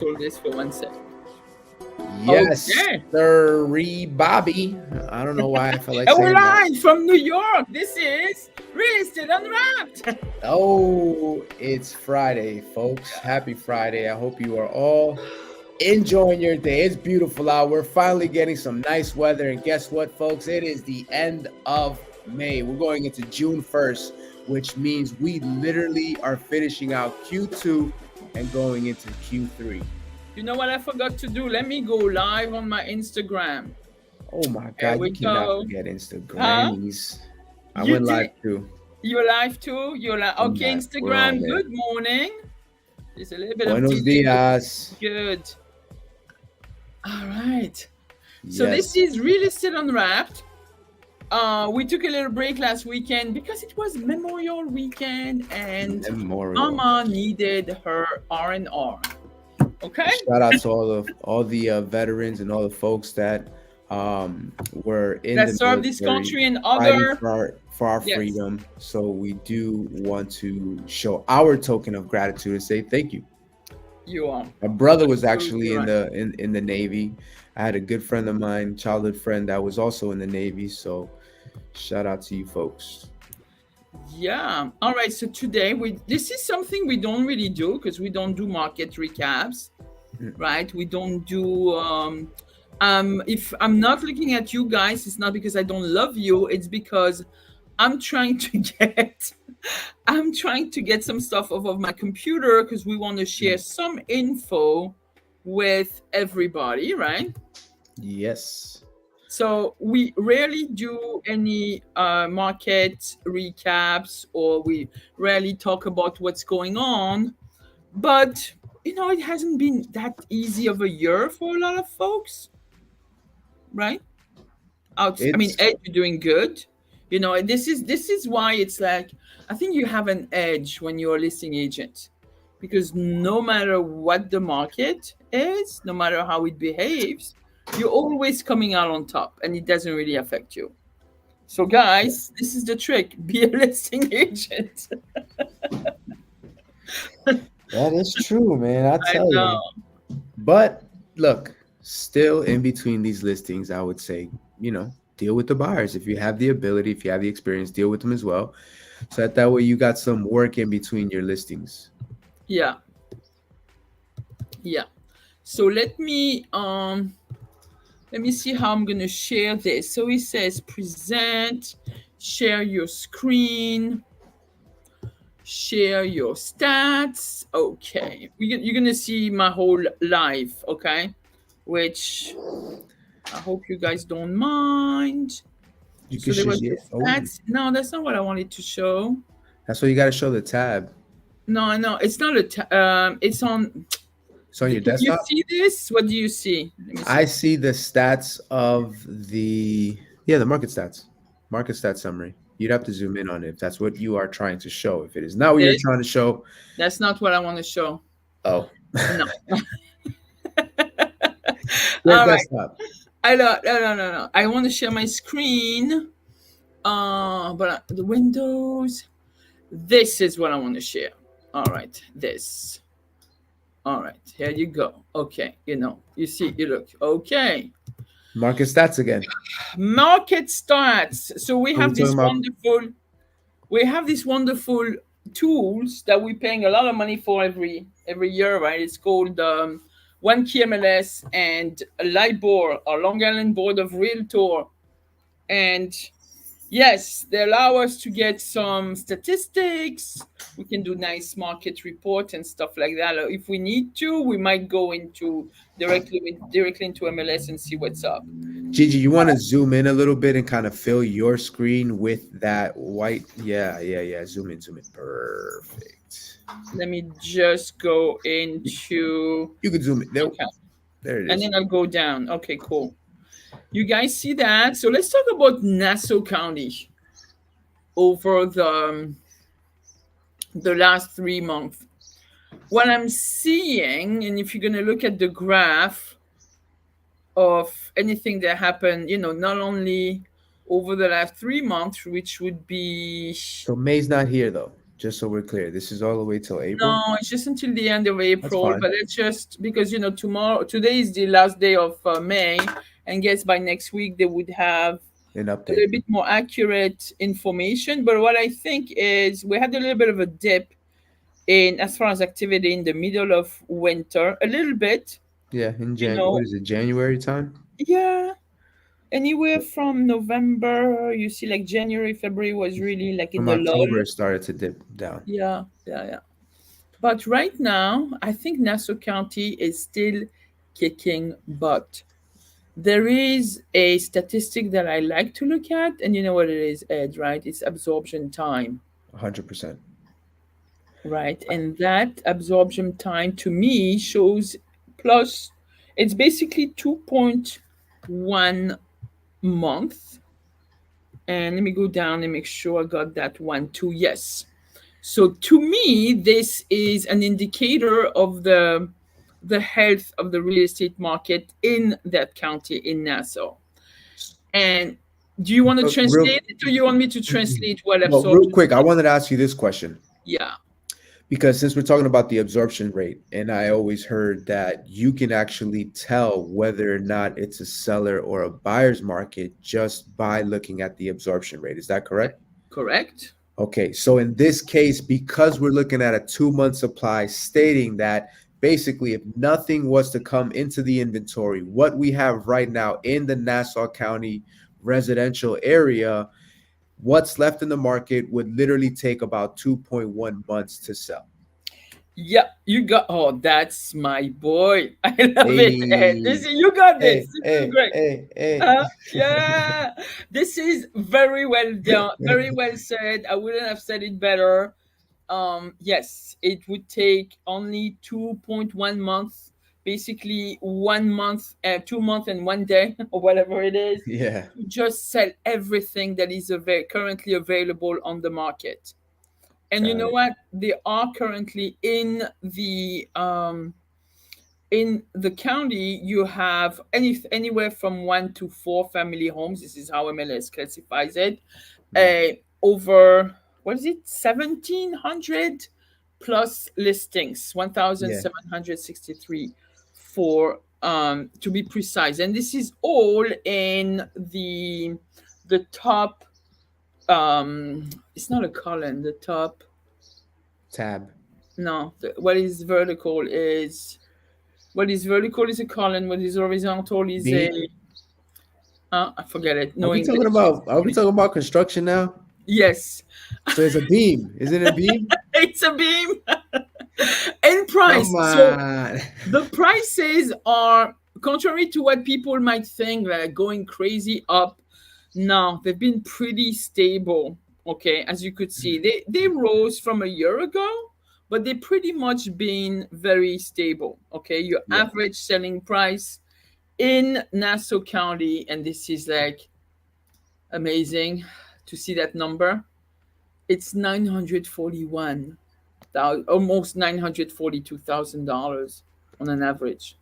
Hold this for 1 second. Yes, Okay. sirree, Bobby. I don't know why I felt like And we're saying that. live from New York. This is Real Estate Unwrapped. Oh, it's Friday, folks. Happy Friday. I hope you are all enjoying your day. It's beautiful out. We're finally getting some nice weather. And guess what, folks? It is the end of May. We're going into June 1st, which means we literally are finishing out Q2 and going into Q3. You know what I forgot to do? Let me go live on my Instagram. Oh my There God, you we cannot go. forget Huh? Instagrammies. I You went live did. too. You're live too? You're live. I'm Okay, live. We're on Instagram. there. Good morning. There's a little bit of Buenos delay, but dias. good. All right. So this Yes. is Real Estate Unwrapped. We took a little break last weekend because it was Memorial Weekend and Memorial. Mama needed her R&R. Okay? Shout out to all the veterans and all the folks that were in That the serve this military country and fighting other. for our Yes, freedom. So we do want to show our token of gratitude and say thank you. you are My brother was absolutely actually in right. the Navy. I had a good friend of mine, childhood friend, that was also in the Navy. So shout out to you folks. Yeah. All right. So today this is something we don't really do because we don't do market recaps, Mm. right? We don't do if I'm not looking at you guys, it's not because I don't love you, it's because I'm trying to get I'm trying to get some stuff off of my computer because we want to share Mm. some info with everybody, right? Yes. So we rarely do any market recaps, or we rarely talk about what's going on. But it hasn't been that easy of a year for a lot of folks, right? I mean, It's Ed, you're doing good. This is why it's like I think you have an edge when you're a listing agent, because no matter what the market is, no matter how it behaves, you're always coming out on top, and it doesn't really affect you. So, guys, this is the trick: be a listing agent. That is true, man. I I tell know. you. But look, still in between these listings, I would say, deal with the buyers. If you have the ability, if you have the experience, deal with them as well. So that way you got some work in between your listings. Yeah, yeah. So let me see how I'm gonna share this. So it says present, share your screen, share your stats. Okay, you're gonna see my whole life. Okay, which I hope you guys don't mind. You So can there was yeah. the Oh, stats. No, that's not what I wanted to show. that's why you got to show the tab. No, no, it's not a. It's on. It's on your Can you desktop. see this? What do you see? Let me I see. see the stats of the market stats, market stats summary. You'd have to zoom in on it if that's what you are trying to show. If it is not what you're This. trying to show, That's not what I want to show. oh, No. your All right. desktop. I don't. No, no, no, no. I want to share my screen. But the windows. This is what I want to share. All right. This. All right. Here you go. Okay. You see. You look. Okay. Market stats again. Market stats. So we Are we have talking this about wonderful. We have these wonderful tools that we're paying a lot of money for every year, right? It's called One Key MLS and a LIBOR, or Long Island Board of Realtor. And yes, they allow us to get some statistics. We can do nice market report and stuff like that. If we need to, we might go into directly into MLS and see what's up. Gigi? You want to zoom in a little bit and kind of fill your screen with that white? Yeah, yeah, yeah. Zoom in, zoom in. Perfect. Let me just go You, into. you could zoom in. There, Okay, there it and is. then I'll go down. Okay, cool. You guys see that? So let's talk about Nassau County over the last 3 months. What I'm seeing, and if you're gonna look at the graph of anything that happened, not only over the last 3 months, which would be So May's not here though. Just so we're clear, this is all the way till April. No, it's just until the end of That's April, fine. but it's just because today is the last day of May, and guess by next week they would have An a update. little bit more accurate information. But what I think is we had a little bit of a dip in as far as activity in the middle of winter, a little bit, Yeah, in you What know, is it? January time. yeah, anywhere from November, you see, like January, February was really like in From the October, lull. it started to dip down. Yeah, yeah, yeah. But right now, I think Nassau County is still kicking butt. There is a statistic that I like to look at, and you know what it is, Ed, right? It's absorption time, 100%. right? And that absorption time to me shows plus, it's basically 2.1 month. And let me go down and make sure I got that one too. Yes. So to me, this is an indicator of the health of the real estate market in that county in Nassau. And do you want to Real, translate it, or you want me to translate what well, real absorption quick, I is? wanted to ask you this question Yeah. because since we're talking about the absorption rate, and I always heard that you can actually tell whether or not it's a seller or a buyer's market just by looking at the absorption rate. Is that correct? Correct. Okay, so in this case, because we're looking at a 2 month supply, stating that basically if nothing was to come into the inventory, what we have right now in the Nassau County residential area, what's left in the market would literally take about 2.1 months to sell. Yeah, you got. Oh, that's my boy. I love it, Ed. Hey, You got this. hey, This is hey, great. hey, hey. Yeah, this is very well done, very well said. I wouldn't have said it better. Yes, it would take only 2.1 months, basically 1 month, 2 months and 1 day, or whatever it is, Yeah, to just sell everything that is currently available on the market. And you got know it. what? They are currently in the county. You have anywhere from 1 to 4 family homes. This is how MLS classifies it. Mm, Over, what is it, 1,700 plus listings, yeah, 1,763 for to be precise. And this is all in the top. It's not a column. The top. tab. No, what is vertical is a column. What is horizontal is a. Beam. I forget it. No English. Are we talking about construction now? Yes, So it's a beam. Isn't it a beam? it's a beam. And price. Come So on. the prices are, contrary to what people might think, like going crazy up. No, they've been pretty stable. Okay, as you could see, they rose from a year ago, but they pretty much been very stable. Okay, your Yeah. average selling price in Nassau County, and this is like amazing to see that number. It's 941 almost $942,000 on an average.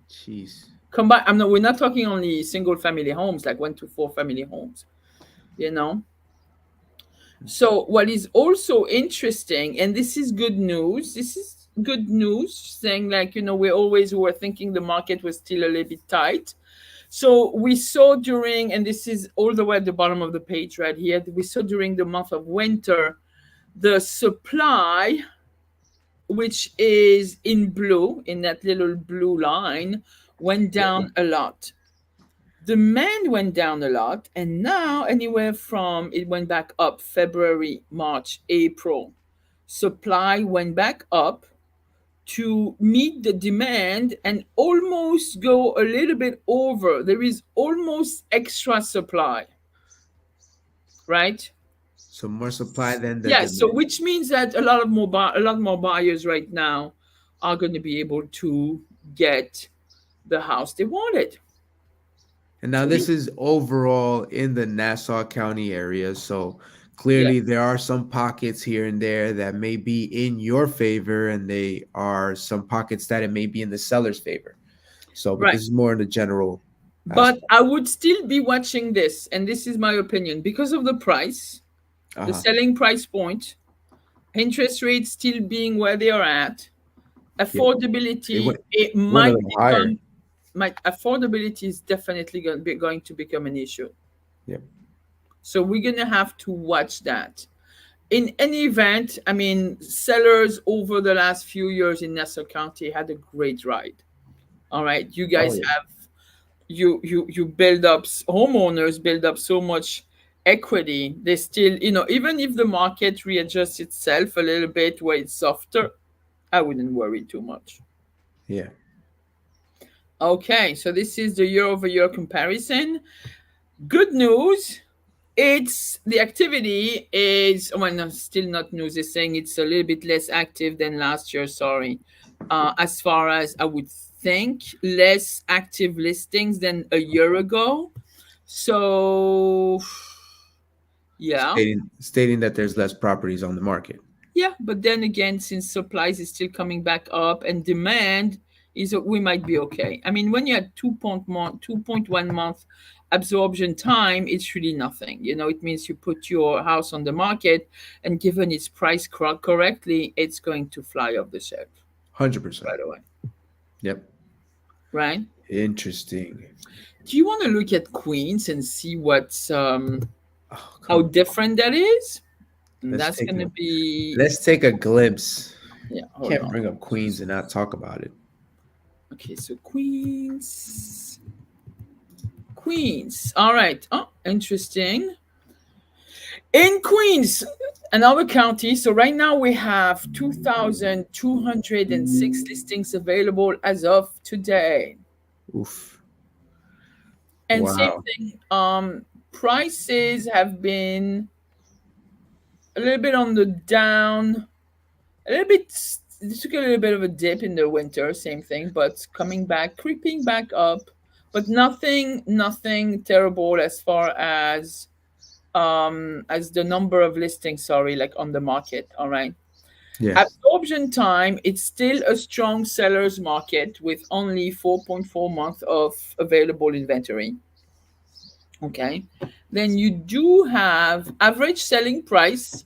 Jeez. Combine. I'm not. We're not talking only single family homes, like 1 to 4 family homes. You know. So what is also interesting, and this is good news. This is good news, saying like we always were thinking the market was still a little bit tight. So we saw during, and this is all the way at the bottom of the page right here. We saw during the month of winter, the supply, which is in blue, in that little blue line, went Yeah. down a lot. Demand went down a lot, and now anywhere from it went back up February, March, April. Supply went back up to meet the demand and almost go a little bit over. There is almost extra supply, right? So more supply than the Yeah, so demand. which means that a lot more buyers right now are going to be able to get the house they wanted. And now So this is overall in the Nassau County area. So yeah, clearly there are some pockets here and there that may be in your favor, and they are some pockets that it may be in the seller's favor. So, but right. this is more in the general But aspect. I would still be watching this, and this is my opinion, because of the price, the Uh-huh. selling price point. interest rates still being where they are at, Yep. It affordability, went it it went a might little higher. become, might affordability is definitely going to become an issue. Yep. So we're gonna have to watch that. In any event, I mean, sellers over the last few years in Nassau County had a great ride. All right, you Oh guys yeah. have, you build up, homeowners build up so much equity. They still, even if the market readjusts itself a little bit where it's softer, I wouldn't worry too much. Yeah. Okay, so this is the year over year comparison. Good news, it's the activity is, well, no, still not news. It's saying it's a little bit less active than last year. Sorry, as far as I would think, less active listings than a year ago. So, yeah, Stating that there's less properties on the market. yeah. But then again, since supplies is still coming back up and demand is, we might be okay. I mean, when you had 2.1 month absorption time, it's really nothing. It means you put your house on the market, and given its price correctly, it's going to fly off the shelf 100%. right away, Yep. right? Interesting. Do you want to look at Queens and see what's Oh, how come on. different that is? And Let's that's take gonna a be, let's take a glimpse. yeah. Hold Can't on. bring up Queens and not talk about it. Okay, so Queens. Queens. All right. Oh, interesting. In Queens, another county. So right now we have 2,206 listings available as of today. Oof. And same Wow. thing, prices have been a little bit on the down, a little bit, it took a little bit of a dip in the winter, same thing, but coming back, creeping back up, but nothing terrible as the number of listings, sorry, like on the market. All right. Yeah. Absorption time, it's still a strong seller's market with only 4.4 months of available inventory. Okay. Then you do have average selling price,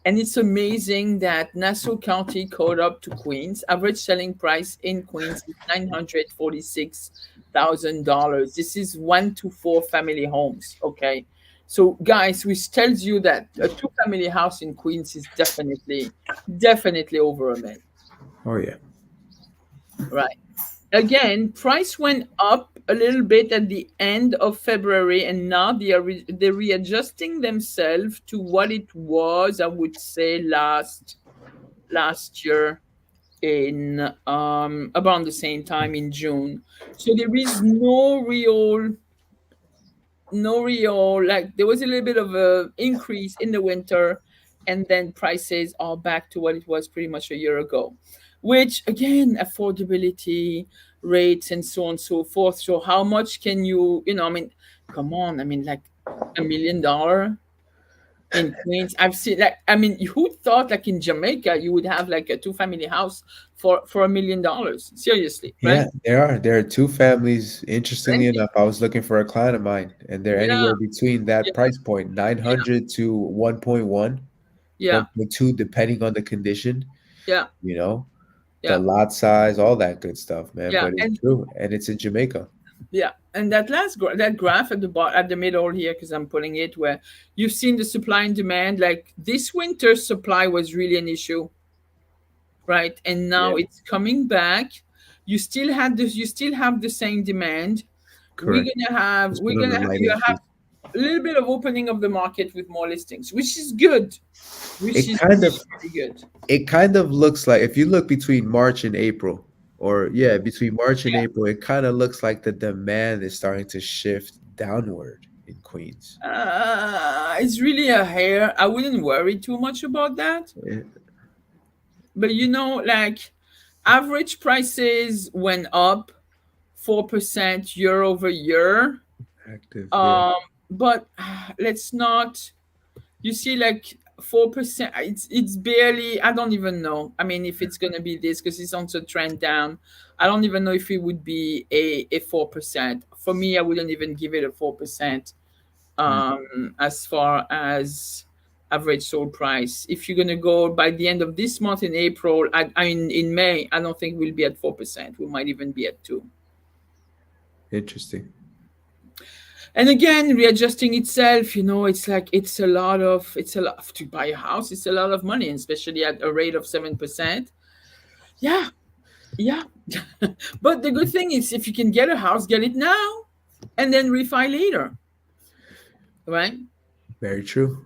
and it's amazing that Nassau County caught up to Queens. Average selling price in Queens is $946,000. This is 1 to 4 family homes. Okay. So, guys, which tells you that a two-family house in Queens is definitely over a million, Oh yeah. right? Again, price went up a little bit at the end of February, and now they're readjusting themselves to what it was, I would say, last year in around the same time in June. So there is no real, like, there was a little bit of a increase in the winter, and then prices are back to what it was pretty much a year ago, which again, affordability rates and so on and so forth. So how much can I mean, come on, I mean, like, $1 million in Queens. I've seen, like, I mean, who thought, like, in Jamaica you would have like a two-family house for $1 million? Seriously, Yeah, right? there are two families. Interestingly Renting. enough, I was looking for a client of mine, and they're Yeah, anywhere between that yeah, price point, yeah, 900 to 1.1, yeah, 1.2, depending on the condition, yeah, you know, the yeah, lot size, all that good stuff, man. yeah. But it's And true, and it's in Jamaica. yeah, and that graph at the middle here, because I'm pulling it, where you've seen the supply and demand. Like, this winter, supply was really an issue, right? And now Yeah, it's coming back. You still have the same demand. correct. Just We're put on a gonna light you have increase. a little bit of opening of the market with more listings, which is good, which It is kind of really good. it kind of looks like if you look between March and April, or yeah, between March and April, it kind of looks like the demand is starting to shift downward in Queens. It's really a hair. I wouldn't worry too much about that. Eh, But like, average prices went up 4% year over year. Active, yeah. Um, but let's not. You see, like, 4%. It's barely. I don't even know. I mean, if it's gonna be this, because it's on the trend down. I don't even know if it would be a 4%. For me, I wouldn't even give it a 4%. Mm. As far as average sold price. If you're gonna go by the end of this month in April, I mean in May, I don't think we'll be at 4%. We might even be at 2. Interesting. And again, readjusting itself, it's like it's a lot to buy a house. It's a lot of money, and especially at a rate of 7%. Yeah, yeah. But the good thing is, if you can get a house, get it now, and then refi later, right? Very true.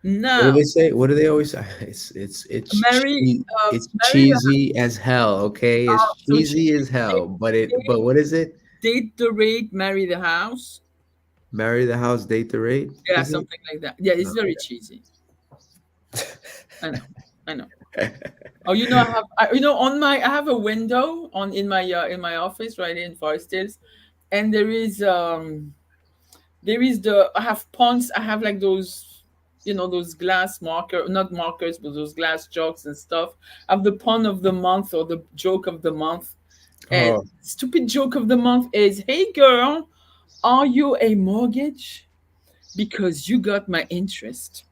What do Now, they say? What do they always say? marry, It's marry the cheesy as hell. Okay, it's house. So cheesy as hell. But what is it? date the rate, marry the house. Marry the house, date the rate. Yeah, Is it? something like that. Yeah, it's Oh, very cheesy. I know, I know. Oh, I have a window in my office right in Forest Hills, and there is the I have ponds. I have like those glass not markers, but those glass jokes and stuff. I have the pun of the month or the joke of the month, and oh, stupid joke of the month is, "Hey girl, are you a mortgage? Because you got my interest."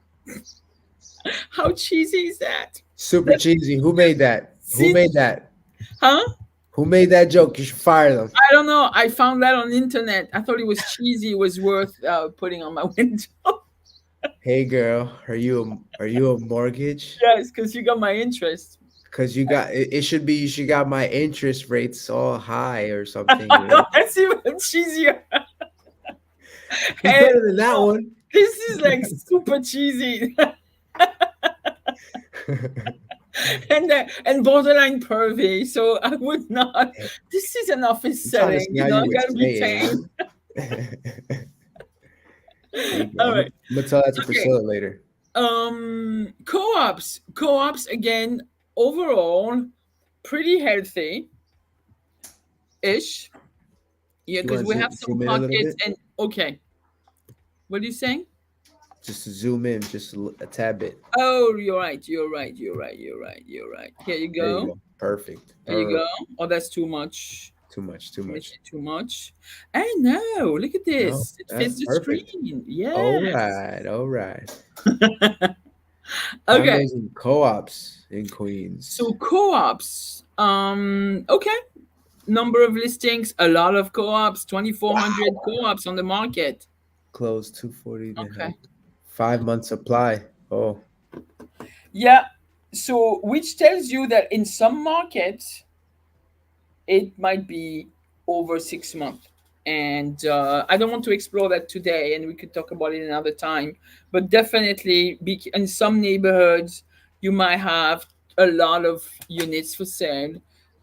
How cheesy is that? super That cheesy. Who made that? Who see, made that? huh? Who made that joke? You should fire them. I don't know. I found that on the internet. I thought it was cheesy. It was worth putting on my window. Hey girl, are you a mortgage? Yes, because you got my interest. Because it should be you should got my interest rates all high or something. That's even cheesier. It's And better than that one. this is like super cheesy and borderline pervy. So I would not. This is an office I'm trying to setting. see how I you would gotta be say tame. it. There you go. All I'm, right. I'm gonna tell that to Okay. Priscilla later. Co-ops again. Overall, pretty healthy ish. Yeah, You because want we to have some zoom in a little pockets bit? and okay. What are you saying? Just to zoom in, just a tad bit. Oh, you're right. You're right. You're right. You're right. You're right. Here you There you go. go. Perfect. There you go. Perfect. Oh, that's too much. Too much. Too Let me see much. too much. I know. Look at No, this. It fits that's the perfect. screen. All Yes. right. All right. Okay. Condos and co-ops in Queens. So co-ops. Okay. Number of listings. A lot of co-ops. 2,400 Wow. co-ops on the market. Close 240 to have Okay. 5 months supply. Oh, Yeah. So which tells you that in some markets it might be over 6 months. And I don't want to explore that today, and we could talk about it another time. But definitely, in some neighborhoods, you might have a lot of units for sale,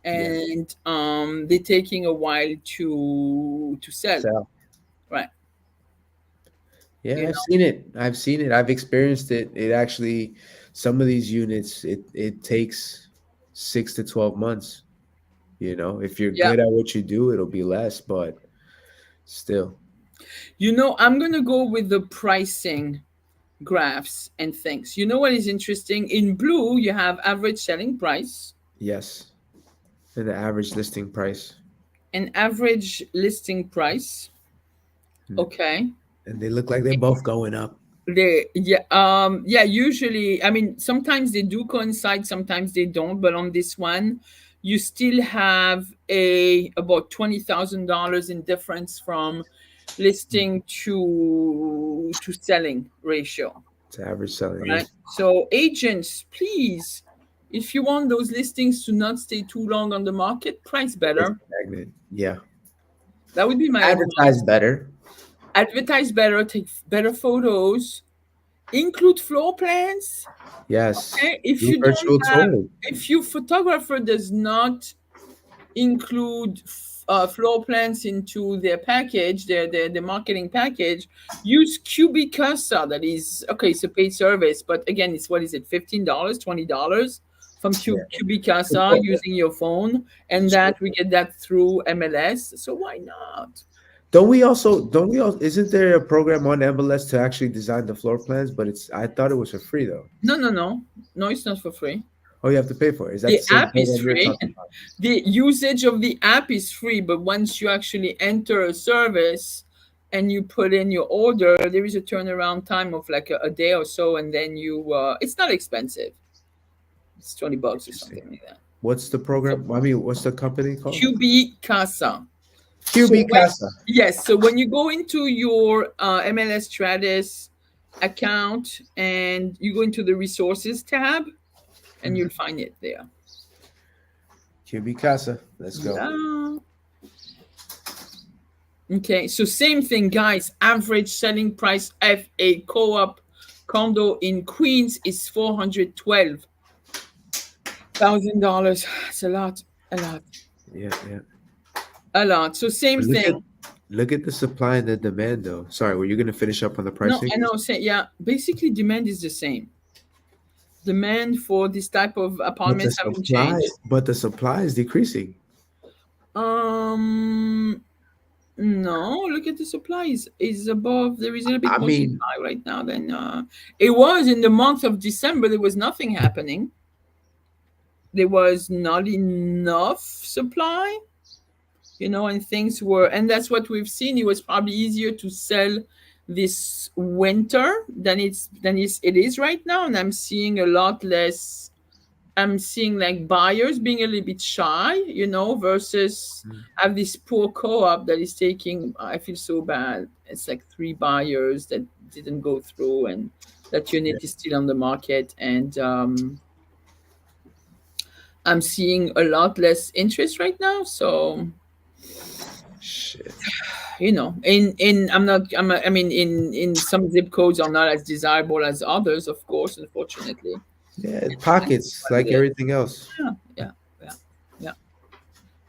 yeah. and they're taking a while to sell. So, Right? yeah, You I've know? seen it. I've seen it. I've experienced it. It actually, some of these units, it takes 6 to 12 months. If you're Yeah. good at what you do, it'll be less, but still. I'm gonna go with the pricing graphs and things. You know what is interesting? In blue, you have average selling price Yes. And the average listing price. and average listing price. Hmm. Okay. And they look like they're both going up. Usually, I mean, sometimes they do coincide, sometimes they don't, but on this one, you still have a about $20,000 in difference from Hmm. listing to selling ratio, It's average selling. right? Yes. So agents, please, if you want those listings to not stay too long on the market, price It's better. stagnant. Yeah. That would be my Advertise advice. better. Advertise better, take better photos, include floor plans. Yes. Okay, if Do you don't virtual have, tours. if your photographer does not include floor plans into their package, their marketing package, use Cubicasa. That is okay. It's a paid service, but again, it's what is it? $15, $20 from Yeah. Cubicasa Support them. using your phone, and that we get that through MLS. So why not? Don't we also isn't there a program on MLS to actually design the floor plans? But I thought it was for free though. No, no, no, no. It's not for free. Oh, you have to pay for it. Is that The the same app is program you're free. talking about? The usage of the app is free, but once you actually enter a service, and you put in your order, there is a turnaround time of like a day or so, and then it's not expensive. It's $20 or Interesting. something like that. What's the So program? I mean, what's the company called? QB Casa. So QB when Casa. yes, so when you go into your MLS Stratus account and you go into the resources tab, and you'll find it there. QB Casa. Let's go. Yeah. Okay, so same thing, guys. Average selling price of a co-op condo in Queens is $412,000. It's a lot, a lot, Yeah, yeah. a lot. So same But thing. look at the supply and the demand though. Sorry, were you gonna finish up on the No, pricing? I know. Say yeah. Basically, demand is the same. Demand for this type of apartments haven't changed. But the supply is decreasing. Um, no. Look at the supply is above. There is a little bit I more mean, supply right now than it was in the month of December. There was nothing happening. There was not enough supply, and things were, and that's what we've seen. It was probably easier to sell this winter it is right now, and I'm seeing a lot less. I'm seeing like buyers being a little bit shy, versus mm, have this poor co-op that is taking. I feel so bad. It's like three buyers that didn't go through, and that yeah, unit is still on the market, and I'm seeing a lot less interest right now. So shit. in I mean, in some zip codes are not as desirable as others, of course, unfortunately. Yeah, That's pockets what like it is. everything else. Yeah, yeah, yeah, yeah,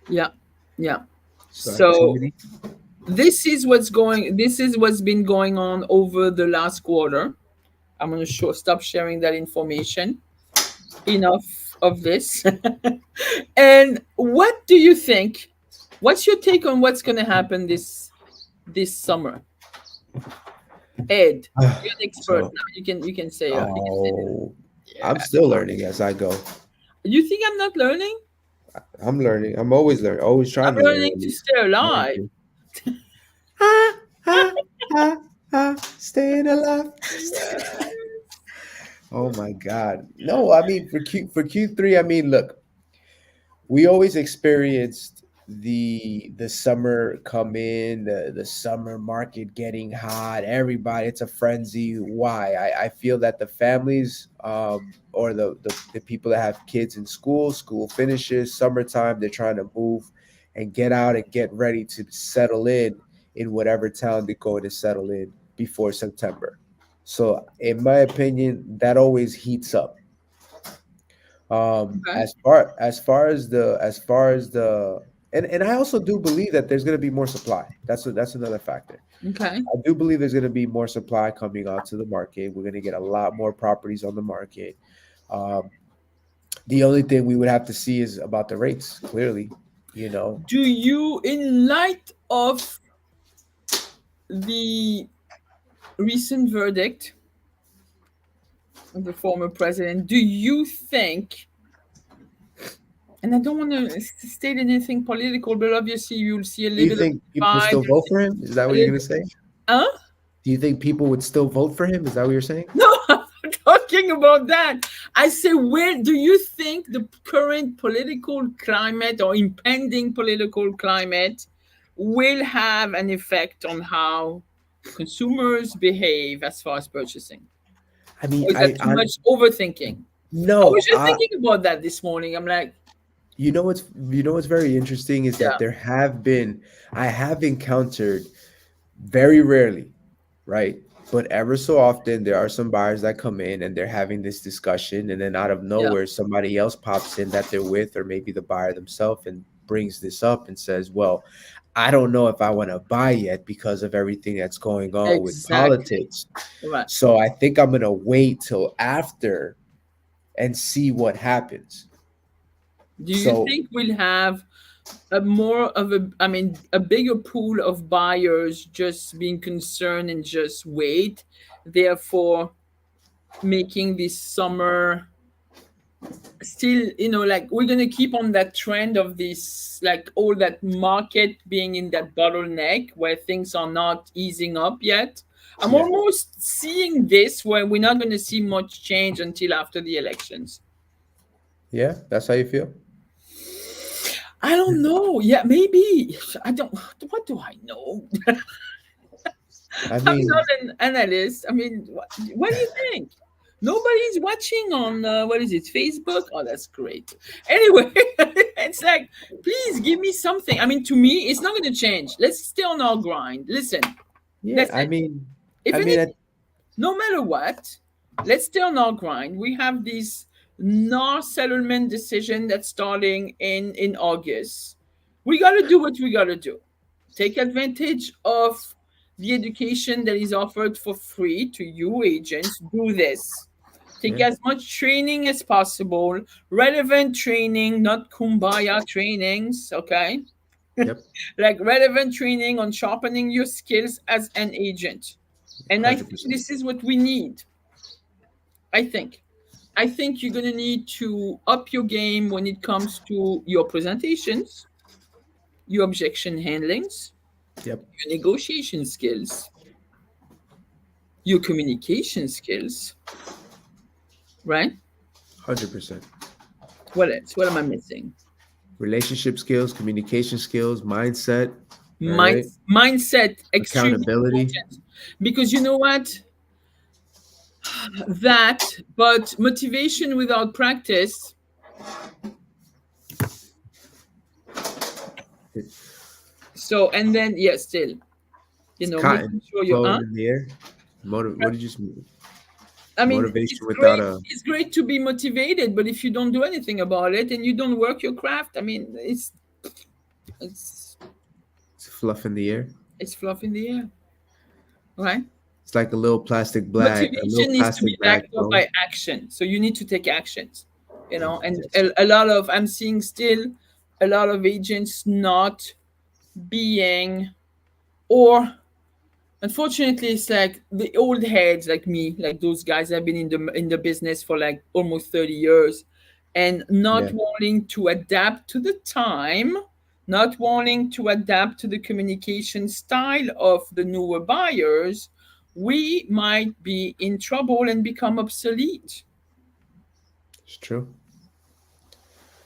yeah, yeah. So So activity. this is what's been going on over the last quarter. I'm going to stop sharing that information. Enough of this. And what do you think? What's your take on what's going to happen this summer? Ed, you're an expert So, now. You can say oh, I'm yeah. still learning as I go. You think I'm not learning? I'm learning. I'm always learning. Always I'm trying to learn learning at to least. stay Trying alive. to. Ah, ah, ah, staying alive. Oh my God. No, I mean for Q3, I mean, look, we always experienced the summer come in, the summer market getting hot, everybody, it's a frenzy. Why? I feel that the families or the people that have kids in school finishes, summertime, they're trying to move and get out and get ready to settle in whatever town they're going to settle in before September. So in my opinion, that always heats up. Okay. As far as the and I also do believe that there's going to be more supply. That's another factor. Okay. I do believe there's going to be more supply coming onto the market. We're going to get a lot more properties on the market. Um, the only thing we would have to see is about the rates. Clearly, you know, Do you, in light of the recent verdict of the former president, do you think, and I don't want to state anything political, but obviously you'll see a do you little bit of think people would divide, still vote for him? Is that a what you're little going to bit, say? huh? Do you think people would still vote for him? Is that what you're saying? No, I'm not talking about that. I say, where do you think the current political climate or impending political climate will have an effect on how consumers behave as far as purchasing? I mean, Or is that too much overthinking? I was no, just I thinking about that this morning. I'm like, you know what's very interesting is that yeah, there have been I have encountered very rarely, right? But ever so often there are some buyers that come in and they're having this discussion and then out of yeah, nowhere somebody else pops in that they're with or maybe the buyer themselves and brings this up and says, "Well, I don't know if I want to buy yet because of everything that's going on with exactly. politics. Right. So I think I'm going to wait till after and see what happens." Do you So think we'll have a more of a, I mean, a bigger pool of buyers just being concerned and just wait, therefore making this summer still, like we're gonna keep on that trend of this, like all that market being in that bottleneck where things are not easing up yet. I'm Yeah. almost seeing this where we're not gonna see much change until after the elections. Yeah, that's how you feel. I don't know. Yeah, maybe. I don't. What do I know? I I'm not mean, an analyst. I mean, what do you think? Nobody's watching on what is it, Facebook? Oh, that's great. Anyway, it's like, please give me something. I mean, to me, it's not going to change. Let's stay on our grind. Listen, yeah, that's it. If I any, mean, no matter what, let's stay on our grind. We have this no settlement decision that's starting in August. We got to do what we got to do. Take advantage of the education that is offered for free to you agents. Do this. Take yeah, as much training as possible, relevant training, not kumbaya trainings, okay? yep, Like relevant training on sharpening your skills as an agent. And I think 100%. this is what we need. I think. I think you're going to need to up your game when it comes to your presentations, your objection handlings, Yep, your negotiation skills, your communication skills, right? 100%. What else? What am I missing? Relationship skills, communication skills, mindset. All Mind, right, mindset, extremely accountability. important. Because you know what? That, but motivation without practice. So, and then, yeah, still, It's cotton making sure you're, flowing in the air. What did you mean? I mean, Motivation it's without great. a It's great to be motivated, but if you don't do anything about it and you don't work your craft, I mean, it's it's fluff in the air. it's fluff in the air, right? It's like a little Motivation needs to be plastic bag backed up flowing. by action. So you need to take actions, and Yes. a lot of, I'm seeing still a lot of agents not being, or unfortunately, it's like the old heads like me, like those guys that have been in the business for like almost 30 years, and not Yeah, wanting to adapt to the time, not wanting to adapt to the communication style of the newer buyers. We might be in trouble and become obsolete. it's true.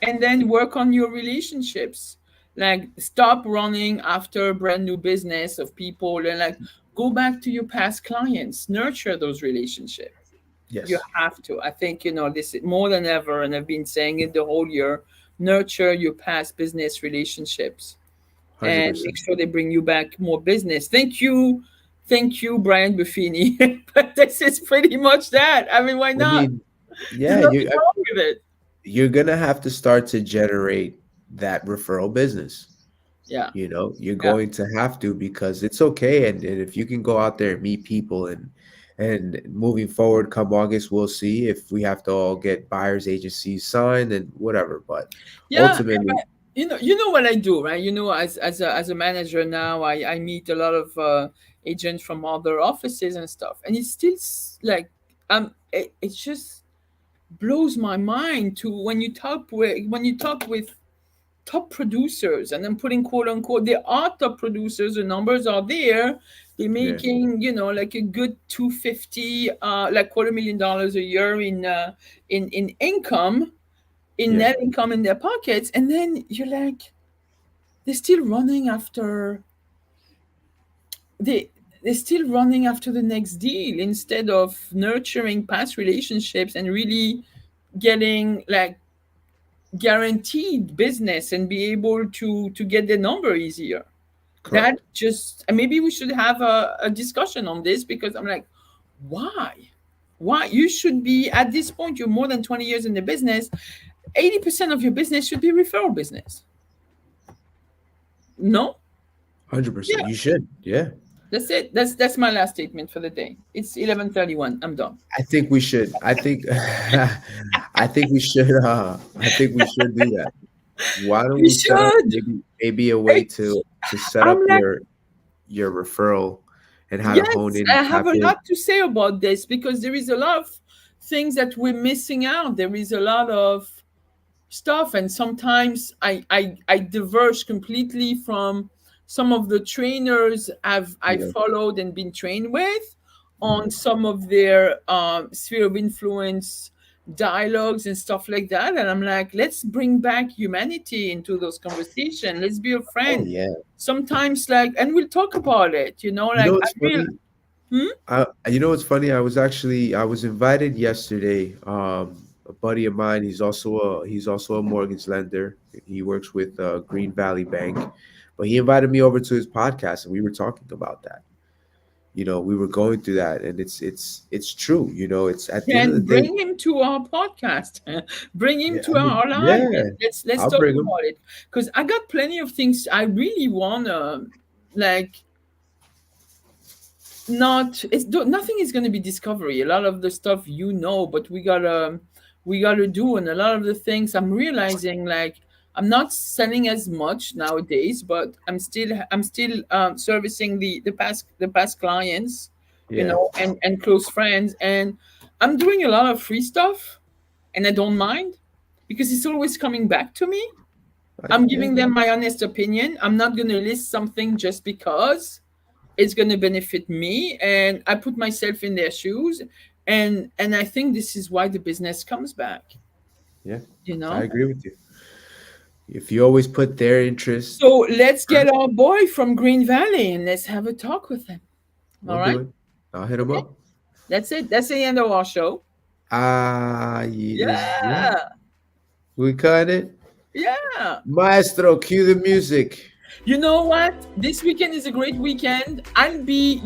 And then work on your relationships. Like stop running after a brand new business of people, and like go back to your past clients, nurture those relationships. You Yes, have to. I think, this is more than ever, and I've been saying it the whole year. Nurture your past business relationships and make 100%. sure they bring you back more business. Thank you, Brian Buffini. But this is pretty much that. I mean, why I not? mean, There's yeah, nothing wrong with it. you're gonna have to start to generate that referral business. Yeah, You're yeah. going to have to because it's okay, and if you can go out there and meet people and moving forward, come August, we'll see if we have to all get buyers agencies signed and whatever. But Yeah, ultimately, you know what I do, right? As a manager now, I meet a lot of agents from other offices and stuff, and it's still it just blows my mind to when you talk with top producers, and I'm putting quote unquote, they are top producers. The numbers are there. They're yeah, making like a good 250, like $250,000 a year in income, in yeah, net income in their pockets, and then you're like, they're still running after they they're still running after the next deal instead of nurturing past relationships and really getting like guaranteed business and be able to get the number easier. That correct, just, and maybe we should have a discussion on this, because I'm like, why you should be at this point, you're more than 20 years in the business, 80% of your business should be referral business. No. 100%. Yeah, You should, yeah. that's it. That's my last statement for the day. It's 11:31. I'm done. I think we should. I think, I think we should. I think we should do that. Why don't You we set up should. maybe a way It's, to set I'm up like, your referral and how to hone yes, in I have tap a in. lot to say about this, because there is a lot of things that we're missing out. There is a lot of stuff, and sometimes I diverge completely from some of the trainers I Yeah. followed and been trained with on Mhm. some of their sphere of influence dialogues and stuff like that, and I'm like, let's bring back humanity into those conversations. Let's be a Oh friend yeah. sometimes, like, and we'll talk about it, You know like I what's feel. funny? Hmm? You know what's funny? I was invited yesterday. A buddy of mine, he's also a mortgage lender. He works with Green Valley Bank, but he invited me over to his podcast, and we were talking about that. We were going through that, and it's true. It's at the end of the Can day. bring him to our podcast. Bring him Yeah, to I mean, our live, yeah, and let's I'll talk bring him. about it. Because I got plenty of things I really wanna, like, not nothing is going to be discovery. A lot of the stuff, but we gotta do, and a lot of the things I'm realizing, like, I'm not selling as much nowadays, but I'm still servicing the past clients, Yeah, and close friends, and I'm doing a lot of free stuff, and I don't mind, because it's always coming back to me. I'm yeah, giving them my honest opinion. I'm not going to list something just because it's going to benefit me, and I put myself in their shoes, and I think this is why the business comes back yeah. you I know agree with you. If you always put their interest so let's get first, our boy from Green Valley and let's have a talk with him. we'll All do right. it. I'll hit him Okay. up. That's it. That's the end of our show. Yeah. Yeah. We cut it. Yeah. Maestro, cue the music. You know what? This weekend is a great weekend. I'll be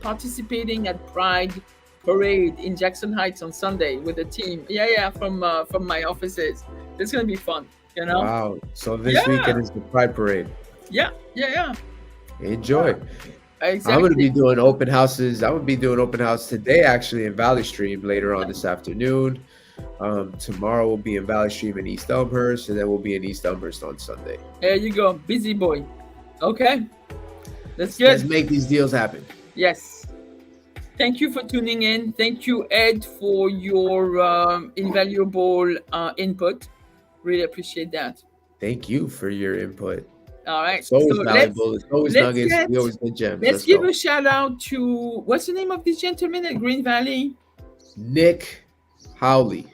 participating at Pride Parade in Jackson Heights on Sunday with the team. Yeah, yeah, from my offices. It's gonna be fun. You know? Wow. So this Yeah, weekend is the Pride Parade. yeah, yeah, yeah, Enjoy. I'm gonna exactly. be doing open houses. I'm gonna be doing open house today, actually, in Valley Stream later on this afternoon. Tomorrow we'll be in Valley Stream in East Elmhurst, and then we'll be in East Elmhurst on Sunday. There you go, busy boy. Okay, that's Let's good. make these deals happen. Yes. Thank you for tuning in. Thank you, Ed, for your invaluable input. Really appreciate that. Thank you for your input. All right. It's So always let's valuable. It's always let's nuggets. get We always get gems. let's Let's give go. a shout out to, what's the name of this gentleman at Green Valley? Nick Howley.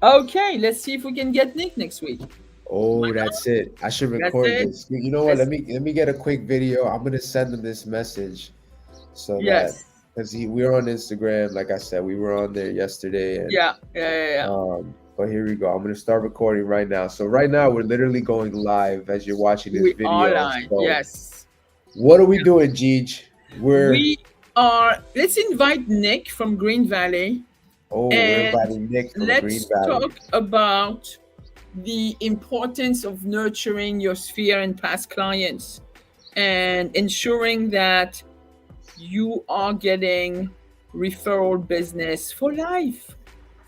Okay, let's see if we can get Nick next week. Oh, that's it. I should That's record it. this. You know what? Let's, Let me get a quick video. I'm gonna send him this message so that yes. because we're on Instagram. Like I said, we were on there yesterday, and Yeah. Yeah. Yeah. Yeah. but here we go. I'm gonna start recording right now. So right now we're literally going live as you're watching this We are video. live. So Yes. what are we doing, Jeej? We're We are. Let's invite Nick from Green Valley, we're and inviting Nick from Green let's Valley. talk about the importance of nurturing your sphere and past clients, and ensuring that you are getting referral business for life,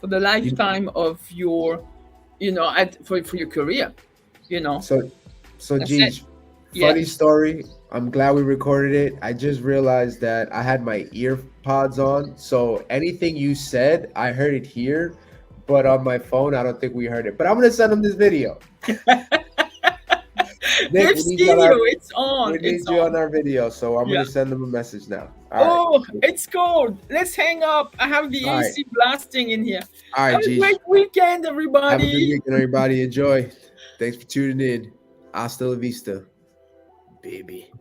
for the You, lifetime of your, for your career. you know so so that's it. Jeej, Yeah. funny story. I'm glad we recorded it. I just realized that I had my ear pods on, so anything you said, I heard it here, but on my phone, I don't think we heard it. But I'm gonna send him this video. Nick, They've seen you. It's we on. need It's you on. on our video, so I'm Yeah. gonna send them a message now. All right, Oh, it's cold. Let's hang up. I have the all right, AC blasting in here. all Have right, a Jeej. great weekend, Have a good everybody. weekend, everybody. Enjoy. Thanks for tuning in. Hasta la vista, baby.